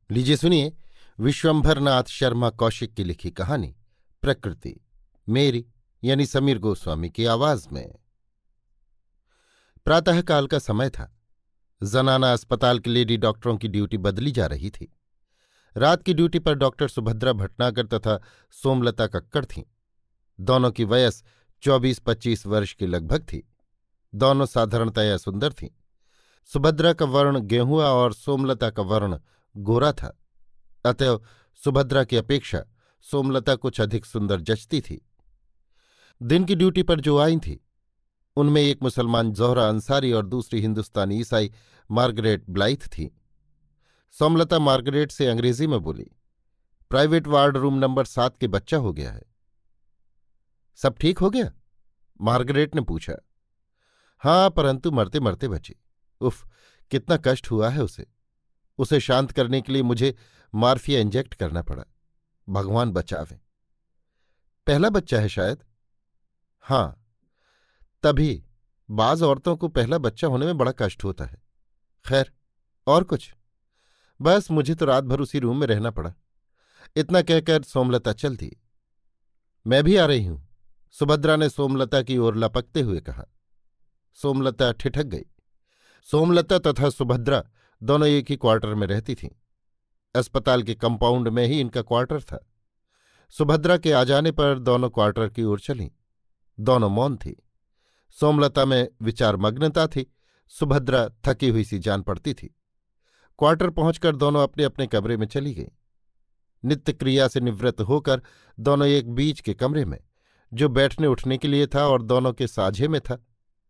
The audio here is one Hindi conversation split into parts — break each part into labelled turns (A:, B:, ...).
A: लीजिए सुनिए विश्वंभरनाथ शर्मा कौशिक की लिखी कहानी प्रकृति, मेरी यानी समीर गोस्वामी की आवाज में। प्रातःकाल का समय था। जनाना अस्पताल के लेडी डॉक्टरों की ड्यूटी बदली जा रही थी। रात की ड्यूटी पर डॉक्टर सुभद्रा भटनागर तथा सोमलता कक्कड़ थीं। दोनों की वयस 24-25 वर्ष के लगभग थी। दोनों साधारणतया सुंदर थीं। सुभद्रा का वर्ण गेहुआ और सोमलता का वर्ण गोरा था। अतएव सुभद्रा की अपेक्षा सोमलता कुछ अधिक सुंदर जचती थी। दिन की ड्यूटी पर जो आई थी उनमें एक मुसलमान जोहरा अंसारी और दूसरी हिंदुस्तानी ईसाई मार्गरेट ब्लाइथ थी। सोमलता मार्गरेट से अंग्रेजी में बोली, प्राइवेट वार्ड रूम नंबर 7 के बच्चा हो गया है। सब ठीक हो गया? मार्गरेट ने पूछा। हाँ, परंतु मरते मरते बची। उफ, कितना कष्ट हुआ है उसे शांत करने के लिए मुझे मार्फिया इंजेक्ट करना पड़ा। भगवान बचावे। पहला बच्चा है शायद? हाँ। तभी बाज औरतों को पहला बच्चा होने में बड़ा कष्ट होता है। खैर, और कुछ? बस मुझे तो रात भर उसी रूम में रहना पड़ा। इतना कहकर सोमलता चल दी। मैं भी आ रही हूं, सुभद्रा ने सोमलता की ओर लपकते हुए कहा। सोमलता ठिठक गई। सोमलता तथा सुभद्रा दोनों एक ही क्वार्टर में रहती थीं। अस्पताल के कंपाउंड में ही इनका क्वार्टर था। सुभद्रा के आ जाने पर दोनों क्वार्टर की ओर चलीं। दोनों मौन थी। सोमलता में विचार मग्नता थी। सुभद्रा थकी हुई सी जान पड़ती थी। क्वार्टर पहुंचकर दोनों अपने अपने कमरे में चली गईं। नित्य क्रिया से निवृत्त होकर दोनों एक बीच के कमरे में, जो बैठने उठने के लिए था और दोनों के साझे में था,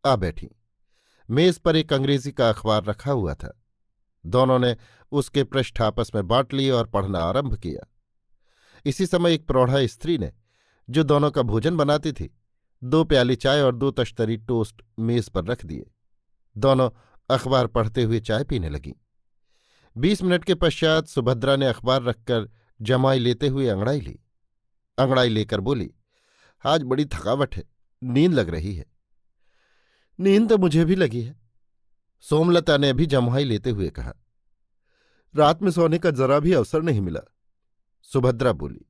A: आ बैठी। मेज पर एक अंग्रेजी का अखबार रखा हुआ था। दोनों ने उसके पृष्ठ आपस में बांट लिए और पढ़ना आरंभ किया। इसी समय एक प्रौढ़ा स्त्री ने, जो दोनों का भोजन बनाती थी, 2 प्याली चाय और 2 तश्तरी टोस्ट मेज पर रख दिए। दोनों अखबार पढ़ते हुए चाय पीने लगीं। 20 मिनट के पश्चात सुभद्रा ने अखबार रखकर जमाई लेते हुए अंगड़ाई ली। अंगड़ाई लेकर बोली, आज बड़ी थकावट है, नींद लग रही है। नींद तो मुझे भी लगी है, सोमलता ने भी जमाई लेते हुए कहा। रात में सोने का जरा भी अवसर नहीं मिला, सुभद्रा बोली।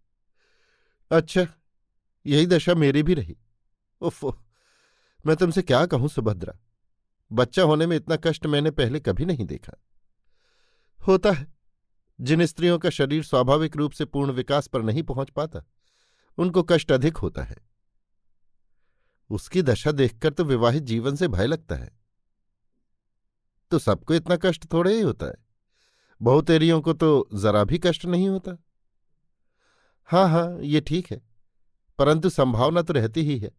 A: अच्छा, यही दशा मेरी भी रही। उफ, मैं तुमसे क्या कहूं सुभद्रा, बच्चा होने में इतना कष्ट मैंने पहले कभी नहीं देखा। होता है, जिन स्त्रियों का शरीर स्वाभाविक रूप से पूर्ण विकास पर नहीं पहुंच पाता, उनको कष्ट अधिक होता है। उसकी दशा देखकर तो विवाहित जीवन से भय लगता है। तो सबको इतना कष्ट थोड़े ही होता है, बहुतेरियों को तो जरा भी कष्ट नहीं होता। हाँ हाँ, ये ठीक है, परंतु संभावना तो रहती ही है,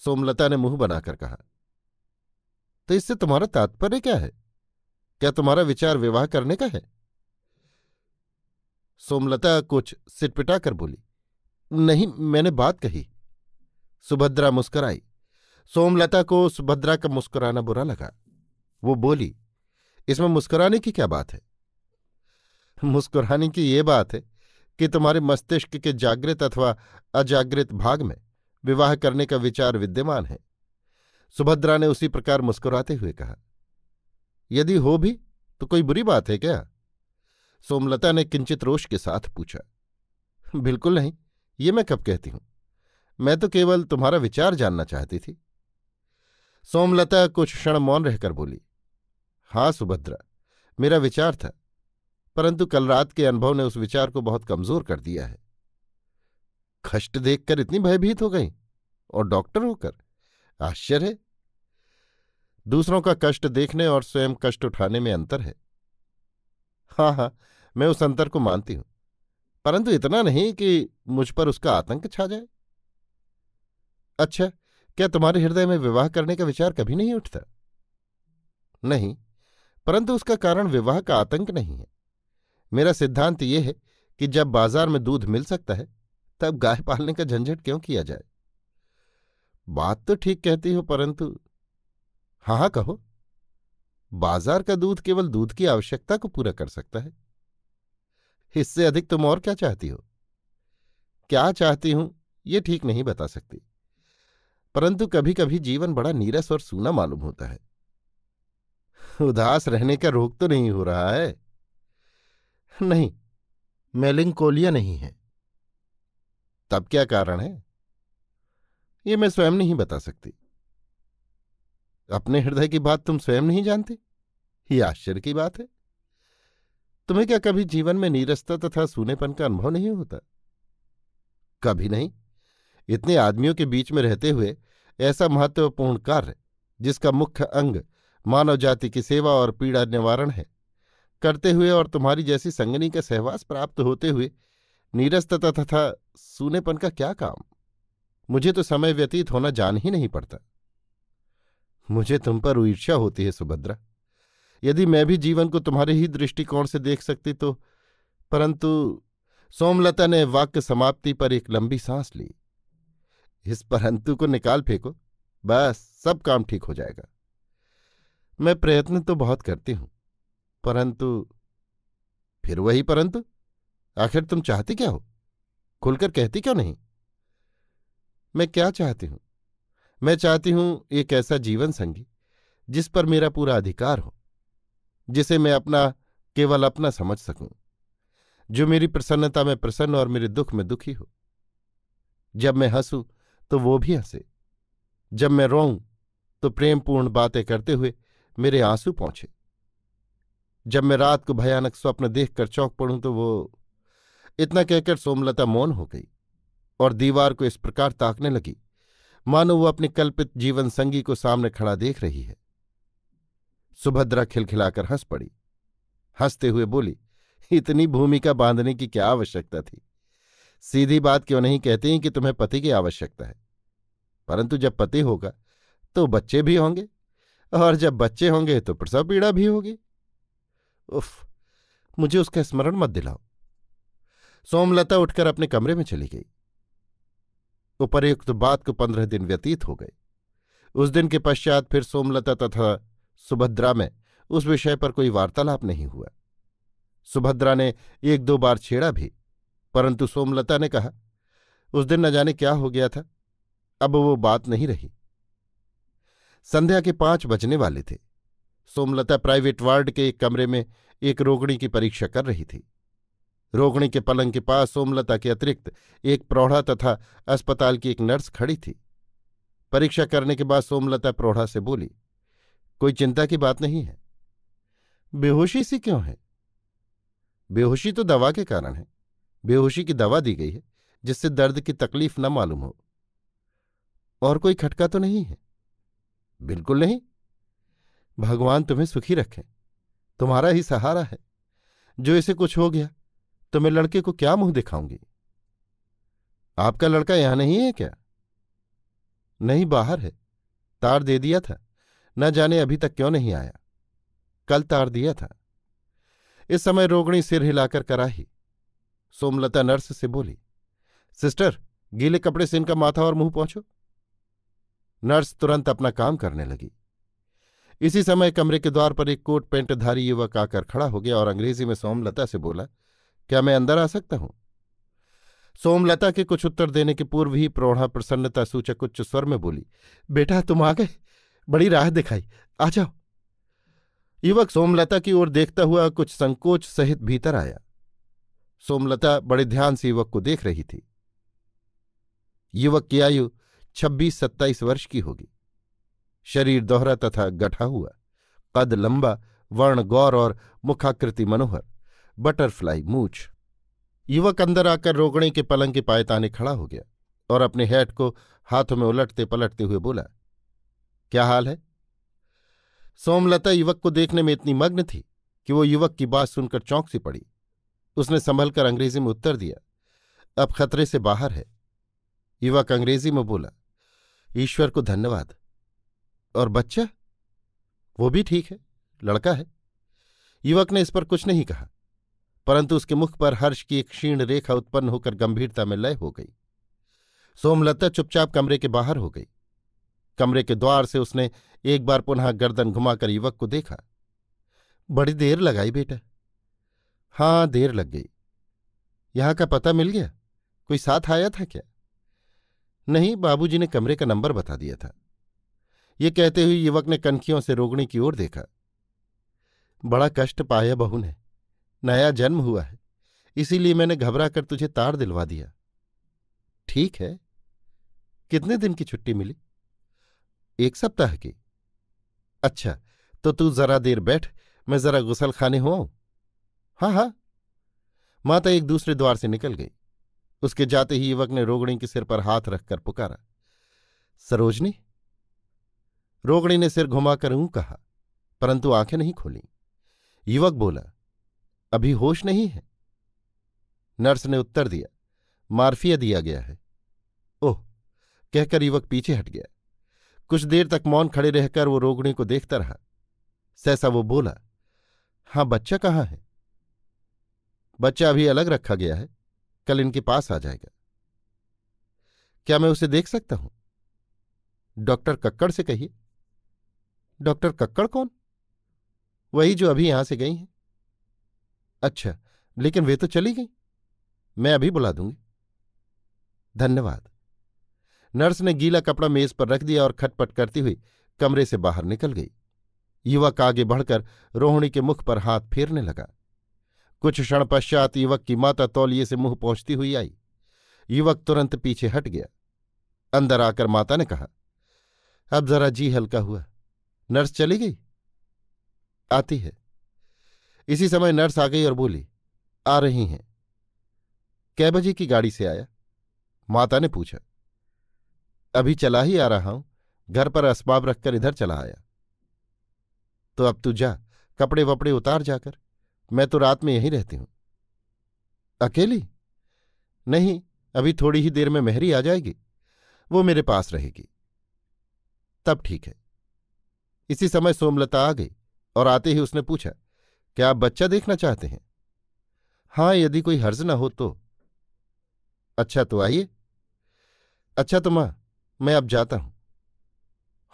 A: सोमलता ने मुंह बनाकर कहा। तो इससे तुम्हारा तात्पर्य क्या है? क्या तुम्हारा विचार विवाह करने का है? सोमलता कुछ सिटपिटाकर बोली, नहीं, मैंने बात कही। सुभद्रा मुस्कुराई। सोमलता को सुभद्रा का मुस्कुराना बुरा लगा। वो बोली, इसमें मुस्कुराने की क्या बात है? मुस्कुराने की ये बात है कि तुम्हारे मस्तिष्क के जागृत अथवा अजागृत भाग में विवाह करने का विचार विद्यमान है, सुभद्रा ने उसी प्रकार मुस्कुराते हुए कहा। यदि हो भी तो कोई बुरी बात है क्या? सोमलता ने किंचित रोष के साथ पूछा। बिल्कुल नहीं, ये मैं कब कहती हूं, मैं तो केवल तुम्हारा विचार जानना चाहती थी। सोमलता कुछ क्षण मौन रहकर बोली, हाँ सुभद्रा, मेरा विचार था, परंतु कल रात के अनुभव ने उस विचार को बहुत कमजोर कर दिया है। कष्ट देखकर इतनी भयभीत हो गई, और डॉक्टर होकर? आश्चर्य है। दूसरों का कष्ट देखने और स्वयं कष्ट उठाने में अंतर है। हाँ हाँ, मैं उस अंतर को मानती हूं, परंतु इतना नहीं कि मुझ पर उसका आतंक छा जाए। अच्छा, क्या तुम्हारे हृदय में विवाह करने का विचार कभी नहीं उठता? नहीं, परंतु उसका कारण विवाह का आतंक नहीं है। मेरा सिद्धांत यह है कि जब बाजार में दूध मिल सकता है, तब गाय पालने का झंझट क्यों किया जाए? बात तो ठीक कहती हो, परंतु। हाँ हाँ, कहो। बाजार का दूध केवल दूध की आवश्यकता को पूरा कर सकता है। इससे अधिक तुम और क्या चाहती हो? क्या चाहती हूं ये ठीक नहीं बता सकती, परंतु कभी कभी जीवन बड़ा नीरस और सूना मालूम होता है। उदास रहने का रोग तो नहीं हो रहा है? नहीं, मेलिंकोलिया नहीं है। तब क्या कारण है? ये मैं स्वयं नहीं बता सकती। अपने हृदय की बात तुम स्वयं नहीं जानते? ये आश्चर्य की बात है। तुम्हें क्या कभी जीवन में नीरसता तथा सूनेपन का अनुभव नहीं होता? कभी नहीं। इतने आदमियों के बीच में रहते हुए ऐसा महत्वपूर्ण कार्य, जिसका मुख्य अंग मानव जाति की सेवा और पीड़ा निवारण है, करते हुए और तुम्हारी जैसी संगनी का सहवास प्राप्त होते हुए नीरसता तथा सूनेपन का क्या काम? मुझे तो समय व्यतीत होना जान ही नहीं पड़ता। मुझे तुम पर ईर्ष्या होती है सुभद्रा। यदि मैं भी जीवन को तुम्हारे ही दृष्टिकोण से देख सकती तो। परंतु सोमलता ने वाक्य समाप्ति पर एक लंबी सांस ली। इस परंतु को निकाल फेंको, बस सब काम ठीक हो जाएगा। मैं प्रयत्न तो बहुत करती हूं, परंतु। फिर वही परंतु। आखिर तुम चाहती क्या हो? खुलकर कहती क्यों नहीं? मैं क्या चाहती हूं? मैं चाहती हूं एक ऐसा जीवन संगी जिस पर मेरा पूरा अधिकार हो, जिसे मैं अपना, केवल अपना समझ सकूं, जो मेरी प्रसन्नता में प्रसन्न और मेरे दुख में दुखी हो। जब मैं हंसूं तो वो भी हंसे, जब मैं रोऊं तो प्रेमपूर्ण बातें करते हुए मेरे आंसू पहुंचे। जब मैं रात को भयानक स्वप्न देखकर चौंक पड़ूं तो वो। इतना कहकर सोमलता मौन हो गई और दीवार को इस प्रकार ताकने लगी मानो वो अपने कल्पित जीवन संगी को सामने खड़ा देख रही है। सुभद्रा खिलखिलाकर हंस पड़ी। हंसते हुए बोली, इतनी भूमिका बांधने की क्या आवश्यकता थी? सीधी बात क्यों नहीं कहती कि तुम्हें पति की आवश्यकता है? परंतु जब पति होगा तो बच्चे भी होंगे, और जब बच्चे होंगे तो प्रसव पीड़ा भी होगी। उफ, मुझे उसका स्मरण मत दिलाओ। सोमलता उठकर अपने कमरे में चली गई। उपर्युक्त बात को 15 दिन व्यतीत हो गए। उस दिन के पश्चात फिर सोमलता तथा सुभद्रा में उस विषय पर कोई वार्तालाप नहीं हुआ। सुभद्रा ने 1-2 बार छेड़ा भी, परंतु सोमलता ने कहा, उस दिन न जाने क्या हो गया था, अब वो बात नहीं रही। संध्या के 5 बजने वाले थे। सोमलता प्राइवेट वार्ड के एक कमरे में एक रोगिणी की परीक्षा कर रही थी। रोगिणी के पलंग के पास सोमलता के अतिरिक्त एक प्रौढ़ा तथा अस्पताल की एक नर्स खड़ी थी। परीक्षा करने के बाद सोमलता प्रौढ़ा से बोली, कोई चिंता की बात नहीं है। बेहोशी सी क्यों है? बेहोशी तो दवा के कारण है। बेहोशी की दवा दी गई है जिससे दर्द की तकलीफ न मालूम हो। और कोई खटका तो नहीं है? बिल्कुल नहीं। भगवान तुम्हें सुखी रखे। तुम्हारा ही सहारा है। जो इसे कुछ हो गया तो मैं लड़के को क्या मुंह दिखाऊंगी? आपका लड़का यहां नहीं है क्या? नहीं, बाहर है। तार दे दिया था, न जाने अभी तक क्यों नहीं आया। कल तार दिया था। इस समय रोगिणी सिर हिलाकर कराही। सोमलता नर्स से बोली, सिस्टर, गीले कपड़े से इनका माथा और मुंह पोंछो। नर्स तुरंत अपना काम करने लगी। इसी समय कमरे के द्वार पर एक कोट पैंटधारी युवक आकर खड़ा हो गया और अंग्रेजी में सोमलता से बोला, क्या मैं अंदर आ सकता हूं? सोमलता के कुछ उत्तर देने के पूर्व ही प्रौढ़ा प्रसन्नता सूचक उच्च स्वर में बोली, बेटा तुम आ गए, बड़ी राह दिखाई, आ जाओ। युवक सोमलता की ओर देखता हुआ कुछ संकोच सहित भीतर आया। सोमलता बड़े ध्यान से युवक को देख रही थी। युवक की आयु 26-27 वर्ष की होगी। शरीर दोहरा तथा गठा हुआ, कद लंबा, वर्ण गौर और मुखाकृति मनोहर, बटरफ्लाई मूछ। युवक अंदर आकर रोगिणी के पलंग के पायताने खड़ा हो गया और अपने हैट को हाथों में उलटते पलटते हुए बोला, क्या हाल है? सोमलता युवक को देखने में इतनी मग्न थी कि वो युवक की बात सुनकर चौंक सी पड़ी। उसने संभलकर अंग्रेजी में उत्तर दिया, अब खतरे से बाहर है। युवक अंग्रेजी में बोला, ईश्वर को धन्यवाद। और बच्चा? वो भी ठीक है, लड़का है। युवक ने इस पर कुछ नहीं कहा, परंतु उसके मुख पर हर्ष की एक क्षीण रेखा उत्पन्न होकर गंभीरता में लय हो गई। सोमलता चुपचाप कमरे के बाहर हो गई। कमरे के द्वार से उसने एक बार पुनः गर्दन घुमाकर युवक को देखा। बड़ी देर लगाई बेटा? हाँ, देर लग गई। यहां का पता मिल गया? कोई साथ आया था क्या? नहीं, बाबूजी ने कमरे का नंबर बता दिया था। ये कहते हुए युवक ने कनखियों से रोगिणी की ओर देखा। बड़ा कष्ट पाया बहू ने, नया जन्म हुआ है, इसीलिए मैंने घबरा कर तुझे तार दिलवा दिया। ठीक है, कितने दिन की छुट्टी मिली? 1 सप्ताह की। अच्छा, तो तू जरा देर बैठ, मैं जरा गुसलखाने हो आऊं। हाँ हाँ। माता एक दूसरे द्वार से निकल गई। उसके जाते ही युवक ने रोगणी के सिर पर हाथ रखकर पुकारा, सरोजनी। रोगणी ने सिर घुमाकर ऊं कहा, परंतु आंखें नहीं खोली। युवक बोला, अभी होश नहीं है? नर्स ने उत्तर दिया, मार्फिया दिया गया है। ओह, कहकर युवक पीछे हट गया। कुछ देर तक मौन खड़े रहकर वो रोगणी को देखता रहा। सहसा वो बोला, हाँ, बच्चा कहाँ है? बच्चा अभी अलग रखा गया है, कल इनके पास आ जाएगा। क्या मैं उसे देख सकता हूं? डॉक्टर कक्कड़ से कहिए। डॉक्टर कक्कड़ कौन? वही जो अभी यहां से गई हैं। अच्छा, लेकिन वे तो चली गई। मैं अभी बुला दूंगी। धन्यवाद। नर्स ने गीला कपड़ा मेज पर रख दिया और खटपट करती हुई कमरे से बाहर निकल गई। युवक आगे बढ़कर रोहिणी के मुख पर हाथ फेरने लगा। कुछ क्षण पश्चात युवक की माता तौलिए से मुंह पहुंचती हुई आई। युवक तुरंत पीछे हट गया। अंदर आकर माता ने कहा, अब जरा जी हल्का हुआ। नर्स चली गई? आती है। इसी समय नर्स आ गई और बोली, आ रही हैं। कै बजे की गाड़ी से आया? माता ने पूछा। अभी चला ही आ रहा हूं, घर पर असबाब रखकर इधर चला आया। तो अब तू जा, कपड़े वपड़े उतार जाकर, मैं तो रात में यहीं रहती हूं। अकेली? नहीं, अभी थोड़ी ही देर में मेहरी आ जाएगी, वो मेरे पास रहेगी। तब ठीक है। इसी समय सोमलता आ गई और आते ही उसने पूछा, क्या आप बच्चा देखना चाहते हैं? हाँ, यदि कोई हर्ज न हो तो। अच्छा, तो आइए। अच्छा तो मां, मैं अब जाता हूं।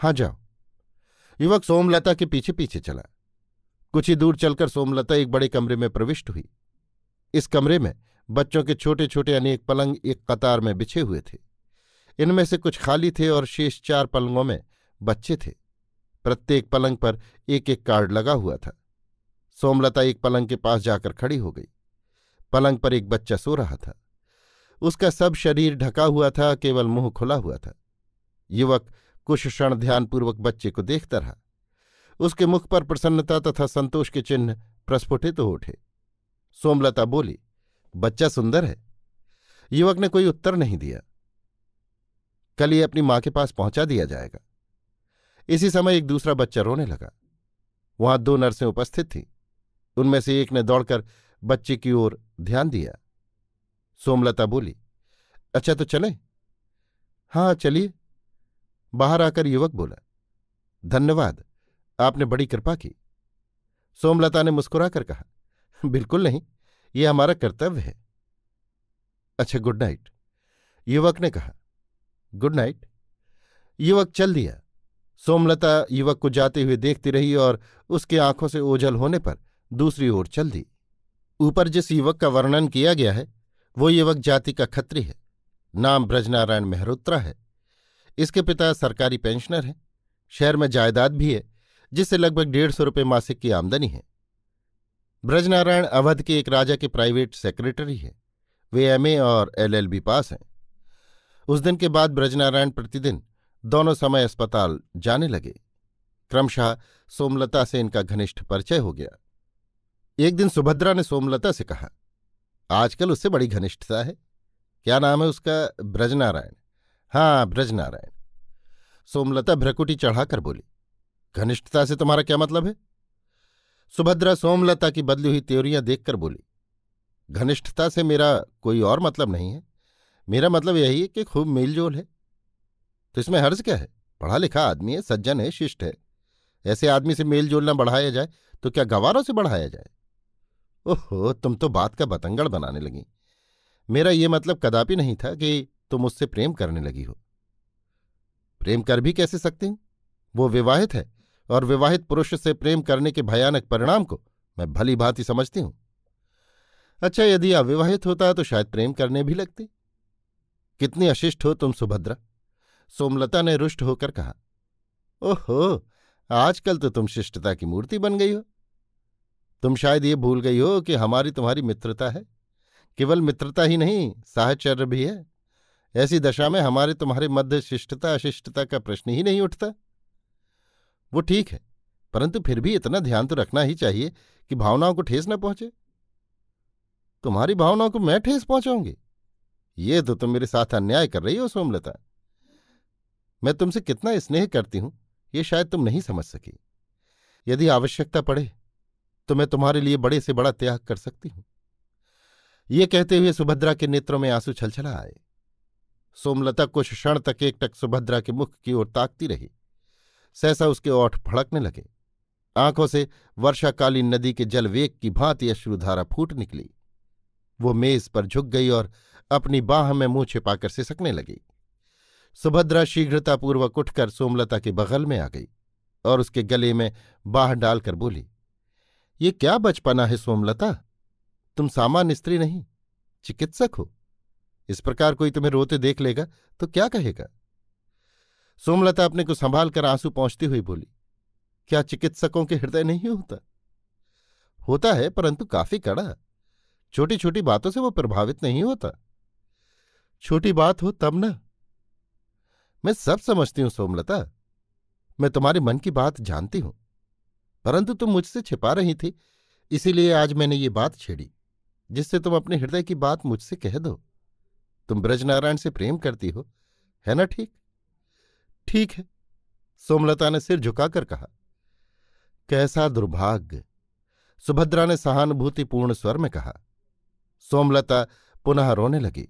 A: हाँ, जाओ। युवक सोमलता के पीछे पीछे चला। कुछ ही दूर चलकर सोमलता एक बड़े कमरे में प्रविष्ट हुई। इस कमरे में बच्चों के छोटे छोटे अनेक पलंग एक कतार में बिछे हुए थे। इनमें से कुछ खाली थे और शेष 4 पलंगों में बच्चे थे। प्रत्येक पलंग पर एक एक कार्ड लगा हुआ था। सोमलता एक पलंग के पास जाकर खड़ी हो गई। पलंग पर एक बच्चा सो रहा था। उसका सब शरीर ढका हुआ था, केवल मुंह खुला हुआ था। युवक कुछ क्षण ध्यानपूर्वक बच्चे को देखता रहा। उसके मुख पर प्रसन्नता तथा संतोष के चिन्ह प्रस्फुटित हो उठे। सोमलता बोली, बच्चा सुंदर है। युवक ने कोई उत्तर नहीं दिया। कल ये अपनी मां के पास पहुंचा दिया जाएगा। इसी समय एक दूसरा बच्चा रोने लगा। वहां 2 नर्सें उपस्थित थीं। उनमें से एक ने दौड़कर बच्चे की ओर ध्यान दिया। सोमलता बोली, अच्छा तो चलें? हाँ, चलिए। बाहर आकर युवक बोला, धन्यवाद, आपने बड़ी कृपा की। सोमलता ने मुस्कुराकर कहा, बिल्कुल नहीं, ये हमारा कर्तव्य है। अच्छा, गुड नाइट। युवक ने कहा, गुड नाइट। युवक चल दिया। सोमलता युवक को जाते हुए देखती रही और उसकी आंखों से ओझल होने पर दूसरी ओर चल दी। ऊपर जिस युवक का वर्णन किया गया है वो युवक जाति का खत्री है। नाम ब्रजनारायण मेहरोत्रा है। इसके पिता सरकारी पेंशनर हैं। शहर में जायदाद भी है, जिससे लगभग 150 रुपये मासिक की आमदनी है। ब्रजनारायण अवध के एक राजा के प्राइवेट सेक्रेटरी हैं। वे एमए और एलएलबी पास हैं। उस दिन के बाद ब्रजनारायण प्रतिदिन दोनों समय अस्पताल जाने लगे। क्रमशः सोमलता से इनका घनिष्ठ परिचय हो गया। एक दिन सुभद्रा ने सोमलता से कहा, आजकल उससे बड़ी घनिष्ठता है। क्या नाम है उसका? ब्रजनारायण। हाँ, ब्रजनारायण। सोमलता भ्रकुटी चढ़ाकर बोली, घनिष्ठता से तुम्हारा क्या मतलब है? सुभद्रा सोमलता की बदली हुई त्योरियां देखकर बोली, घनिष्ठता से मेरा कोई और मतलब नहीं है। मेरा मतलब यही है कि खूब मेलजोल है। तो इसमें हर्ज क्या है? पढ़ा लिखा आदमी है, सज्जन है, शिष्ट है। ऐसे आदमी से मेलजोल न बढ़ाया जाए तो क्या गवारों से बढ़ाया जाए? ओहो, तुम तो बात का बतंगड़ बनाने लगी। मेरा ये मतलब कदापि नहीं था कि तुम मुझसे प्रेम करने लगी हो। प्रेम कर भी कैसे सकती हूं? वो विवाहित है और विवाहित पुरुष से प्रेम करने के भयानक परिणाम को मैं भली भांति समझती हूं। अच्छा, यदि अविवाहित होता तो शायद प्रेम करने भी लगती। कितनी अशिष्ट हो तुम सुभद्रा। सोमलता ने रुष्ट होकर कहा, ओहो, आजकल तो तुम शिष्टता की मूर्ति बन गई हो। तुम शायद ये भूल गई हो कि हमारी तुम्हारी मित्रता है। केवल मित्रता ही नहीं, साहचर्य भी है। ऐसी दशा में हमारे तुम्हारे मध्य शिष्टता अशिष्टता का प्रश्न ही नहीं उठता। वो ठीक है, परंतु फिर भी इतना ध्यान तो रखना ही चाहिए कि भावनाओं को ठेस न पहुंचे। तुम्हारी भावनाओं को मैं ठेस पहुंचाऊंगी? ये तो तुम मेरे साथ अन्याय कर रही हो सोमलता। मैं तुमसे कितना स्नेह करती हूं ये शायद तुम नहीं समझ सकी। यदि आवश्यकता पड़े तो मैं तुम्हारे लिए बड़े से बड़ा त्याग कर सकती हूं। ये कहते हुए सुभद्रा के नेत्रों में आंसू छलछला आए। सोमलता कुछ क्षण तक एकटक सुभद्रा के मुख की ओर ताकती रही। सहसा उसके ओठ फड़कने लगे। आंखों से वर्षाकालीन नदी के जल वेग की भांति अश्रुधारा फूट निकली। वो मेज पर झुक गई और अपनी बाह में मुंह छिपाकर सिसकने लगी। सुभद्रा शीघ्रतापूर्वक उठकर सोमलता के बगल में आ गई और उसके गले में बाह डालकर बोली, ये क्या बचपना है सोमलता? तुम सामान्य स्त्री नहीं, चिकित्सक हो। इस प्रकार कोई तुम्हें रोते देख लेगा तो क्या कहेगा? सोमलता अपने को संभाल कर आंसू पोंछती हुई बोली, क्या चिकित्सकों के हृदय नहीं होता? होता है, परंतु काफी कड़ा। छोटी छोटी बातों से वो प्रभावित नहीं होता। छोटी बात हो तब ना। मैं सब समझती हूं सोमलता, मैं तुम्हारे मन की बात जानती हूं, परंतु तुम मुझसे छिपा रही थी, इसीलिए आज मैंने ये बात छेड़ी जिससे तुम अपने हृदय की बात मुझसे कह दो। तुम ब्रजनारायण से प्रेम करती हो, है ना? ठीक ठीक है, सोमलता ने सिर झुकाकर कहा। कैसा दुर्भाग्य, सुभद्रा ने सहानुभूतिपूर्ण स्वर में कहा। सोमलता पुनः रोने लगी।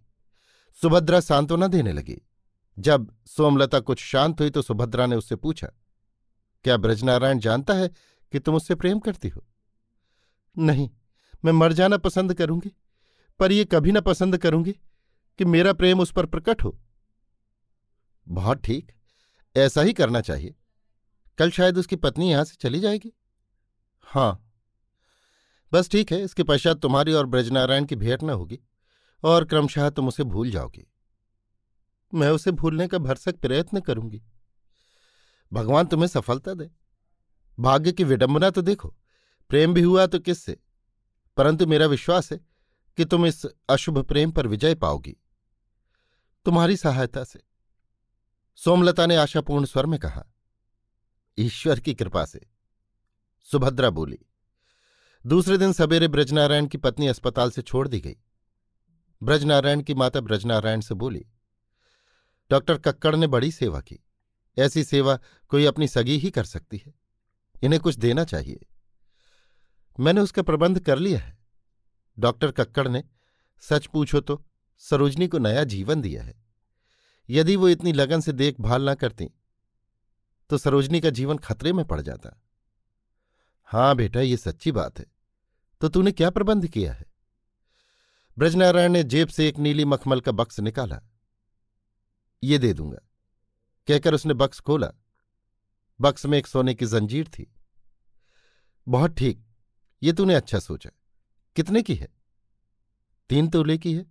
A: सुभद्रा सांत्वना देने लगी। जब सोमलता कुछ शांत हुई तो सुभद्रा ने उससे पूछा, क्या ब्रजनारायण जानता है कि तुम उससे प्रेम करती हो? नहीं, मैं मर जाना पसंद करूंगी, पर यह कभी न पसंद करूंगी कि मेरा प्रेम उस पर प्रकट हो। बहुत ठीक, ऐसा ही करना चाहिए। कल शायद उसकी पत्नी यहां से चली जाएगी। हाँ, बस ठीक है, इसके पश्चात तुम्हारी और ब्रजनारायण की भेंट न होगी और क्रमशः तुम उसे भूल जाओगी। मैं उसे भूलने का भरसक प्रयत्न करूंगी। भगवान तुम्हें सफलता दे। भाग्य की विडंबना तो देखो, प्रेम भी हुआ तो किससे, परंतु मेरा विश्वास है कि तुम इस अशुभ प्रेम पर विजय पाओगी, तुम्हारी सहायता से। सोमलता ने आशापूर्ण स्वर में कहा। ईश्वर की कृपा से, सुभद्रा बोली। दूसरे दिन सवेरे ब्रजनारायण की पत्नी अस्पताल से छोड़ दी गई। ब्रजनारायण की माता ब्रजनारायण से बोली, डॉक्टर कक्कड़ ने बड़ी सेवा की। ऐसी सेवा कोई अपनी सगी ही कर सकती है। इन्हें कुछ देना चाहिए। मैंने उसका प्रबंध कर लिया है। डॉक्टर कक्कड़ ने, सच पूछो तो, सरोजनी को नया जीवन दिया है। यदि वो इतनी लगन से देखभाल न करती तो सरोजनी का जीवन खतरे में पड़ जाता। हाँ बेटा, ये सच्ची बात है। तो तूने क्या प्रबंध किया है? ब्रजनारायण ने जेब से एक नीली मखमल का बक्स निकाला। ये दे दूंगा, कहकर उसने बक्स खोला। बक्स में एक सोने की जंजीर थी। बहुत ठीक, ये तूने अच्छा सोचा। कितने की है? 3 तोले की है।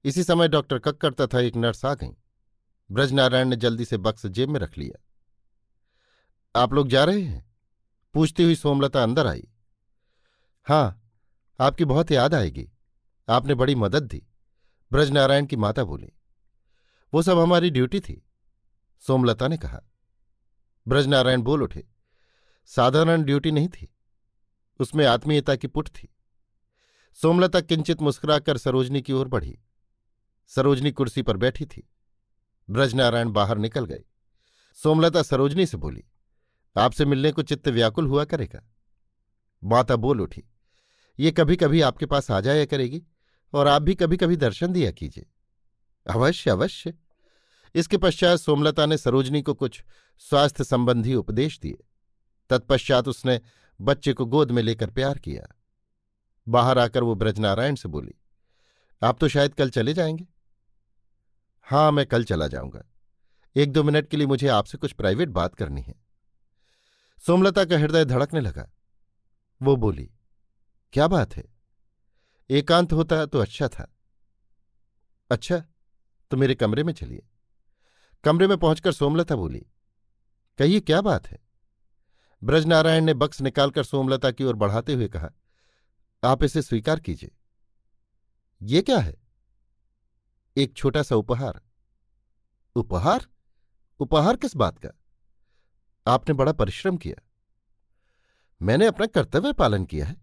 A: इसी समय डॉक्टर कक्कड़ तथा एक नर्स आ गईं। ब्रजनारायण ने जल्दी से बक्स जेब में रख लिया। आप लोग जा रहे हैं? पूछती हुई सोमलता अंदर आई। हाँ, आपकी बहुत याद आएगी। आपने बड़ी मदद दी, ब्रजनारायण की माता बोली। वो सब हमारी ड्यूटी थी, सोमलता ने कहा। ब्रजनारायण बोल उठे, साधारण ड्यूटी नहीं थी, उसमें आत्मीयता की पुट थी। सोमलता किंचित मुस्कुराकर सरोजनी की ओर बढ़ी। सरोजनी कुर्सी पर बैठी थी। ब्रजनारायण बाहर निकल गए। सोमलता सरोजनी से बोली, आपसे मिलने को चित्त व्याकुल हुआ करेगा। माता बोल उठी, ये कभी कभी आपके पास आ जाया करेगी और आप भी कभी कभी दर्शन दिया कीजिए। अवश्य अवश्य। इसके पश्चात सोमलता ने सरोजनी को कुछ स्वास्थ्य संबंधी उपदेश दिए। तत्पश्चात उसने बच्चे को गोद में लेकर प्यार किया। बाहर आकर वो ब्रजनारायण से बोली, आप तो शायद कल चले जाएंगे? हाँ, मैं कल चला जाऊंगा। 1-2 मिनट के लिए मुझे आपसे कुछ प्राइवेट बात करनी है। सोमलता का हृदय धड़कने लगा। वो बोली, क्या बात है? एकांत होता तो अच्छा था। अच्छा, तो मेरे कमरे में चलिए। कमरे में पहुंचकर सोमलता बोली, कहिए क्या बात है? ब्रजनारायण ने बक्स निकालकर सोमलता की ओर बढ़ाते हुए कहा, आप इसे स्वीकार कीजिए। ये क्या है? एक छोटा सा उपहार। उपहार? उपहार किस बात का? आपने बड़ा परिश्रम किया। मैंने अपना कर्तव्य पालन किया है,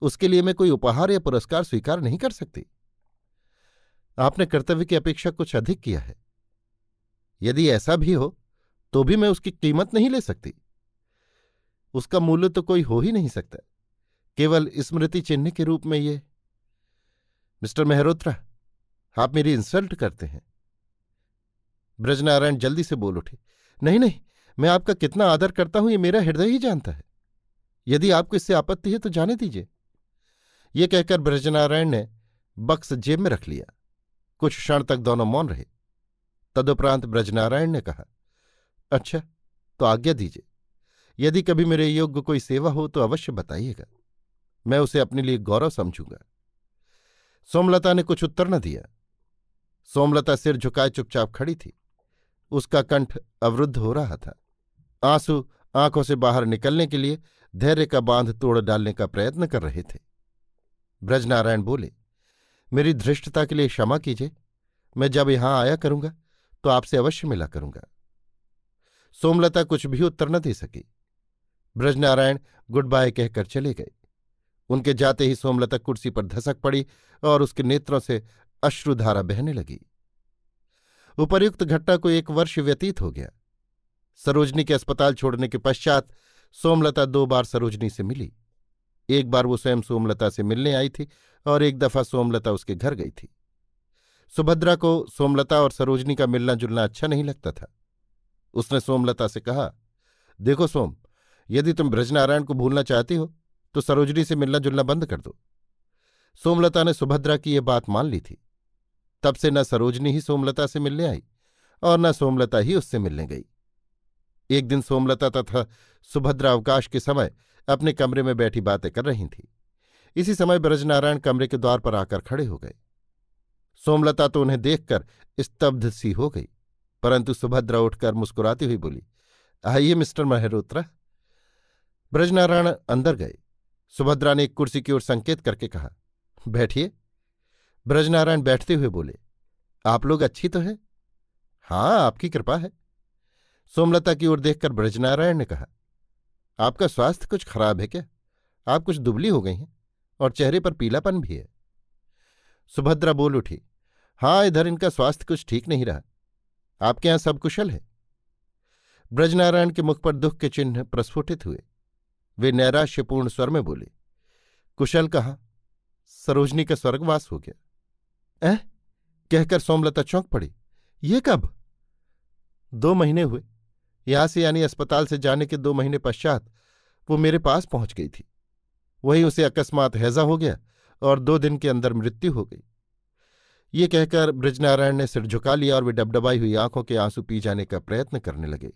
A: उसके लिए मैं कोई उपहार या पुरस्कार स्वीकार नहीं कर सकती। आपने कर्तव्य की अपेक्षा कुछ अधिक किया है। यदि ऐसा भी हो तो भी मैं उसकी कीमत नहीं ले सकती। उसका मूल्य तो कोई हो ही नहीं सकता, केवल स्मृति चिन्ह के रूप में ये। मिस्टर मेहरोत्रा, आप मेरी इंसल्ट करते हैं। ब्रजनारायण जल्दी से बोल उठे, नहीं नहीं, मैं आपका कितना आदर करता हूं ये मेरा हृदय ही जानता है। यदि आपको इससे आपत्ति है तो जाने दीजिए। ये कहकर ब्रजनारायण ने बक्स जेब में रख लिया। कुछ क्षण तक दोनों मौन रहे। तदुपरांत ब्रजनारायण ने कहा, अच्छा तो आज्ञा दीजिए। यदि कभी मेरे योग्य कोई सेवा हो तो अवश्य बताइएगा, मैं उसे अपने लिए गौरव समझूंगा। सोमलता ने कुछ उत्तर न दिया। सोमलता सिर झुकाए चुपचाप खड़ी थी। उसका कंठ अवरुद्ध हो रहा था। आंसू आंखों से बाहर निकलने के लिए धैर्य का बांध तोड़ डालने का प्रयत्न कर रहे थे। ब्रजनारायण बोले, मेरी धृष्टता के लिए क्षमा कीजिए। मैं जब यहां आया करूंगा तो आपसे अवश्य मिला करूंगा। सोमलता कुछ भी उत्तर न दे सकी। ब्रजनारायण गुड बाय कहकर चले गए। उनके जाते ही सोमलता कुर्सी पर धसक पड़ी और उसके नेत्रों से अश्रुधारा बहने लगी। उपर्युक्त घटना को 1 वर्ष व्यतीत हो गया। सरोजनी के अस्पताल छोड़ने के पश्चात सोमलता 2 बार सरोजनी से मिली। एक बार वो स्वयं सोमलता से मिलने आई थी और एक दफा सोमलता उसके घर गई थी। सुभद्रा को सोमलता और सरोजनी का मिलना जुलना अच्छा नहीं लगता था। उसने सोमलता से कहा, देखो सोम, यदि तुम ब्रजनारायण को भूलना चाहती हो तो सरोजनी से मिलना जुलना बंद कर दो। सोमलता ने सुभद्रा की यह बात मान ली थी। तब से न सरोजनी ही सोमलता से मिलने आई और न सोमलता ही उससे मिलने गई। एक दिन सोमलता तथा सुभद्रा अवकाश के समय अपने कमरे में बैठी बातें कर रही थीं। इसी समय ब्रजनारायण कमरे के द्वार पर आकर खड़े हो गए। सोमलता तो उन्हें देखकर स्तब्ध सी हो गई, परंतु सुभद्रा उठकर मुस्कुराती हुई बोली, आइए मिस्टर मेहरोत्रा। ब्रजनारायण अंदर गए। सुभद्रा ने एक कुर्सी की ओर संकेत करके कहा, बैठिए। ब्रजनारायण बैठते हुए बोले, आप लोग अच्छी तो हैं? हाँ, आपकी कृपा है। सोमलता की ओर देखकर ब्रजनारायण ने कहा, आपका स्वास्थ्य कुछ खराब है क्या? आप कुछ दुबली हो गई हैं और चेहरे पर पीलापन भी है। सुभद्रा बोल उठी, हाँ, इधर इनका स्वास्थ्य कुछ ठीक नहीं रहा। आपके यहां सब कुशल है? ब्रजनारायण के मुख पर दुख के चिन्ह प्रस्फुटित हुए। वे नैराश्यपूर्ण स्वर में बोले, कुशल कहाँ? सरोजनी का स्वर्गवास हो गया। कहकर सोमलता चौंक पड़ी। ये कब? 2 महीने हुए। यहां से यानी अस्पताल से जाने के 2 महीने पश्चात वो मेरे पास पहुंच गई थी। वहीं उसे अकस्मात हैजा हो गया और 2 दिन के अंदर मृत्यु हो गई। ये कहकर ब्रजनारायण ने सिर झुका लिया और वे डबडबाई हुई आंखों के आंसू पी जाने का प्रयत्न करने लगे।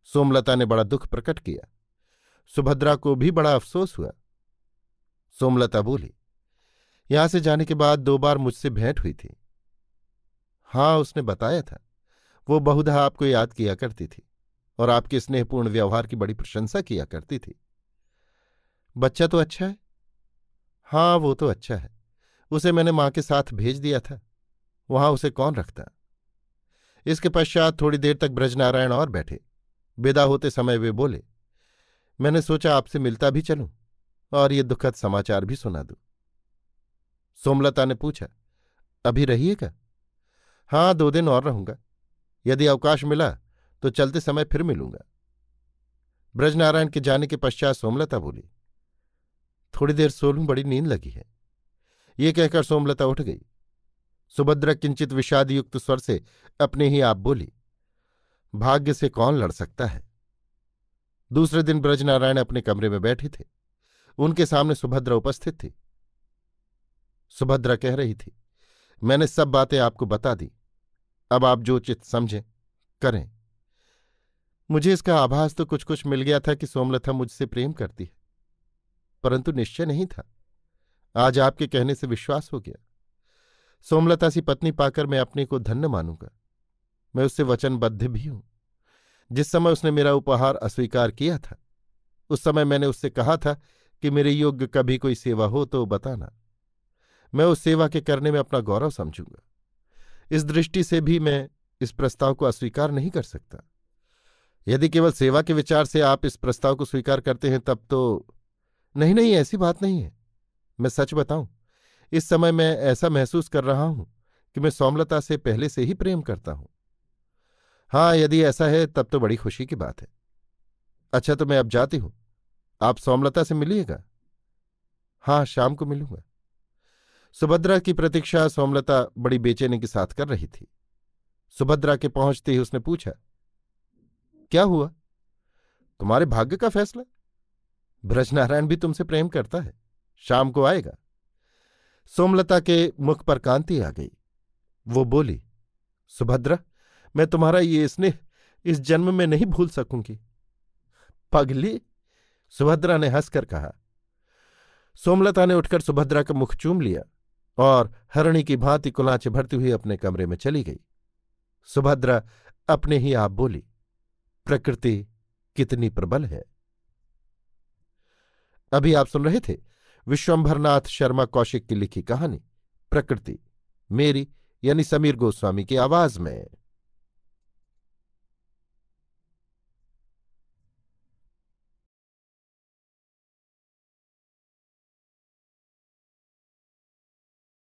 A: सोमलता ने बड़ा दुख प्रकट किया। सुभद्रा को भी बड़ा अफसोस हुआ। सोमलता बोली, यहां से जाने के बाद 2 बार मुझसे भेंट हुई थी। हाँ, उसने बताया था। वो बहुधा आपको याद किया करती थी और आपके स्नेहपूर्ण व्यवहार की बड़ी प्रशंसा किया करती थी। बच्चा तो अच्छा है? हाँ, वो तो अच्छा है। उसे मैंने मां के साथ भेज दिया था, वहां उसे कौन रखता। इसके पश्चात थोड़ी देर तक ब्रजनारायण और बैठे। विदा होते समय वे बोले, मैंने सोचा आपसे मिलता भी चलूं और ये दुखद समाचार भी सुना दूं। सोमलता ने पूछा, अभी रहिएगा? हाँ, 2 दिन और रहूंगा। यदि अवकाश मिला तो चलते समय फिर मिलूंगा। ब्रजनारायण के जाने के पश्चात सोमलता बोली, थोड़ी देर सो लूं, बड़ी नींद लगी है। ये कहकर सोमलता उठ गई। सुभद्रा किंचित विषादयुक्त स्वर से अपने ही आप बोली, भाग्य से कौन लड़ सकता है। दूसरे दिन ब्रजनारायण अपने कमरे में बैठे थे। उनके सामने सुभद्रा उपस्थित थी। सुभद्रा कह रही थी, मैंने सब बातें आपको बता दी, अब आप जो उचित समझें करें। मुझे इसका आभास तो कुछ कुछ मिल गया था कि सोमलता मुझसे प्रेम करती है, परंतु निश्चय नहीं था। आज आपके कहने से विश्वास हो गया। सोमलता सी पत्नी पाकर मैं अपने को धन्य मानूंगा। मैं उससे वचनबद्ध भी हूं। जिस समय उसने मेरा उपहार अस्वीकार किया था उस समय मैंने उससे कहा था कि मेरे योग्य कभी कोई सेवा हो तो बताना। मैं उस सेवा के करने में अपना गौरव समझूंगा। इस दृष्टि से भी मैं इस प्रस्ताव को अस्वीकार नहीं कर सकता। यदि केवल सेवा के विचार से आप इस प्रस्ताव को स्वीकार करते हैं तब तो। नहीं नहीं, ऐसी बात नहीं है। मैं सच बताऊं, इस समय मैं ऐसा महसूस कर रहा हूं कि मैं सोमलता से पहले से ही प्रेम करता हूं। हाँ, यदि ऐसा है तब तो बड़ी खुशी की बात है। अच्छा, तो मैं अब जाती हूं। आप सोमलता से मिलिएगा? हाँ, शाम को मिलूंगा। सुभद्रा की प्रतीक्षा सोमलता बड़ी बेचैनी के साथ कर रही थी। सुभद्रा के पहुंचते ही उसने पूछा, क्या हुआ? तुम्हारे भाग्य का फैसला? ब्रजनारायण भी तुमसे प्रेम करता है, शाम को आएगा। सोमलता के मुख पर कांति आ गई। वो बोली, सुभद्रा, मैं तुम्हारा ये स्नेह इस जन्म में नहीं भूल सकूंगी। पगली, सुभद्रा ने हंसकर कहा। सोमलता ने उठकर सुभद्रा का मुख चूम लिया और हरणी की भांति कुलांचे भरती हुई अपने कमरे में चली गई। सुभद्रा अपने ही आप बोली, प्रकृति कितनी प्रबल है। अभी आप सुन रहे थे विश्वंभरनाथ शर्मा कौशिक की लिखी कहानी प्रकृति, मेरी यानी समीर गोस्वामी की आवाज में।